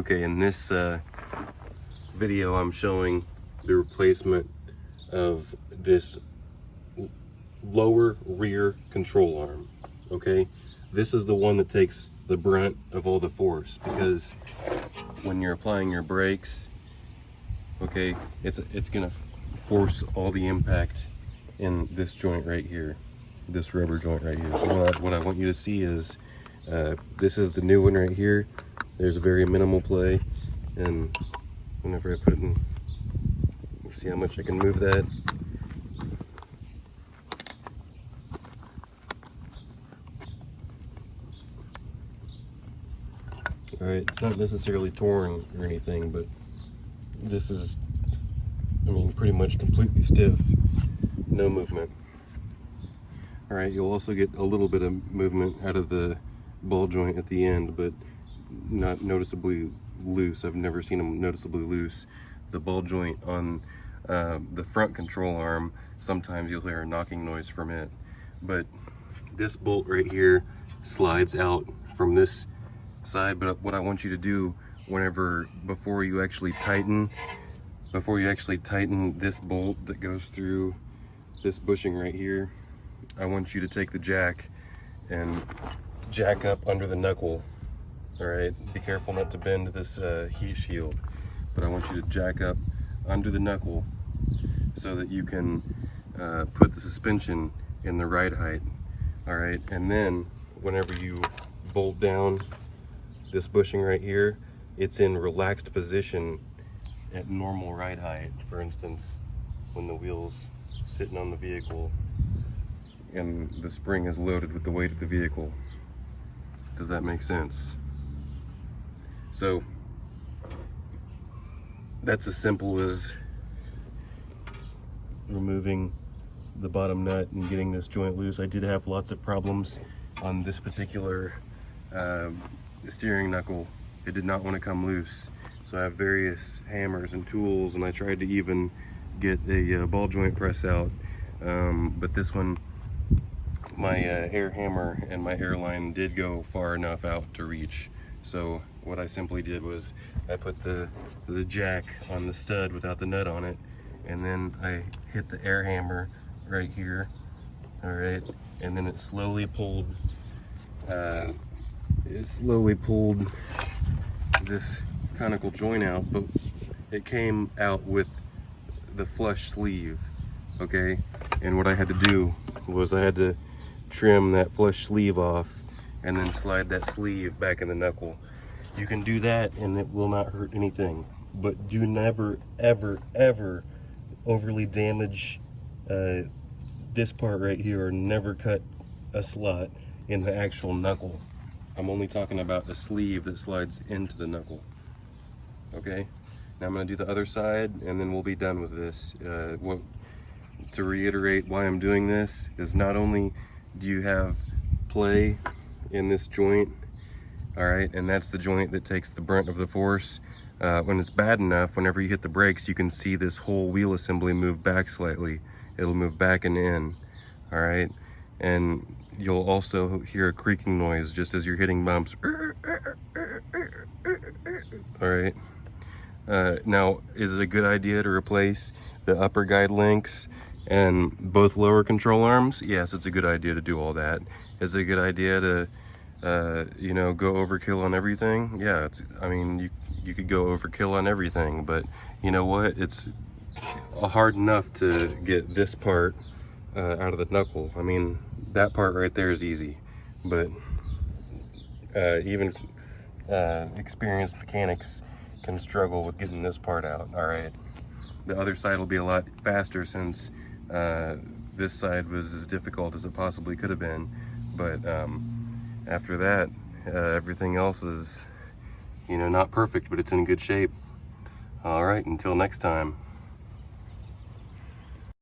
Okay, in this video I'm showing the replacement of this lower rear control arm. Okay, this is the one that takes the brunt of all the force, because when you're applying your brakes, okay, it's gonna force all the impact in this joint right here, this rubber joint right here. So what I want you to see is this is the new one right here. There's a very minimal play, and whenever I put it in, let's see how much I can move that. All right, it's not necessarily torn or anything, but this is, I mean, pretty much completely stiff, no movement. All right, you'll also get a little bit of movement out of the ball joint at the end, but not noticeably loose. I've never seen them noticeably loose. The ball joint on the front control arm, sometimes you'll hear a knocking noise from it, but this bolt right here slides out from this side. But what I want you to do before you actually tighten this bolt that goes through this bushing right here, I want you to take the jack and jack up under the knuckle. All right, be careful not to bend this heat shield, but I want you to jack up under the knuckle so that you can put the suspension in the right height. All right, and then whenever you bolt down this bushing right here, it's in relaxed position at normal ride height. For instance, when the wheel's sitting on the vehicle and the spring is loaded with the weight of the vehicle. Does that make sense? So that's as simple as removing the bottom nut and getting this joint loose. I did have lots of problems on this particular steering knuckle. It did not want to come loose. So I have various hammers and tools, and I tried to even get a ball joint press out. But this one, my air hammer and my airline did go far enough out to reach. So what I simply did was I put the jack on the stud without the nut on it, and then I hit the air hammer right here. All right, and then it slowly pulled this conical joint out, but it came out with the flush sleeve. Okay, and what I had to do was I had to trim that flush sleeve off and then slide that sleeve back in the knuckle. You can do that and it will not hurt anything, but do never ever overly damage this part right here, or never cut a slot in the actual knuckle. I'm only talking about a sleeve that slides into the knuckle. Okay, now I'm going to do the other side and then we'll be done with this. To reiterate why I'm doing this is, not only do you have play in this joint, all right, and that's the joint that takes the brunt of the force. When it's bad enough, whenever you hit the brakes, you can see this whole wheel assembly move back slightly. It'll move back and in, all right? And you'll also hear a creaking noise just as you're hitting bumps. All right. Now, is it a good idea to replace the upper guide links and both lower control arms? Yes, it's a good idea to do all that. Is it a good idea to you know, go overkill on everything? Yeah, I mean, you could go overkill on everything, but you know what? It's hard enough to get this part out of the knuckle. I mean, that part right there is easy, but even experienced mechanics can struggle with getting this part out. All right, the other side will be a lot faster, since this side was as difficult as it possibly could have been, but after that, everything else is, you know, not perfect, but it's in good shape. All right, until next time.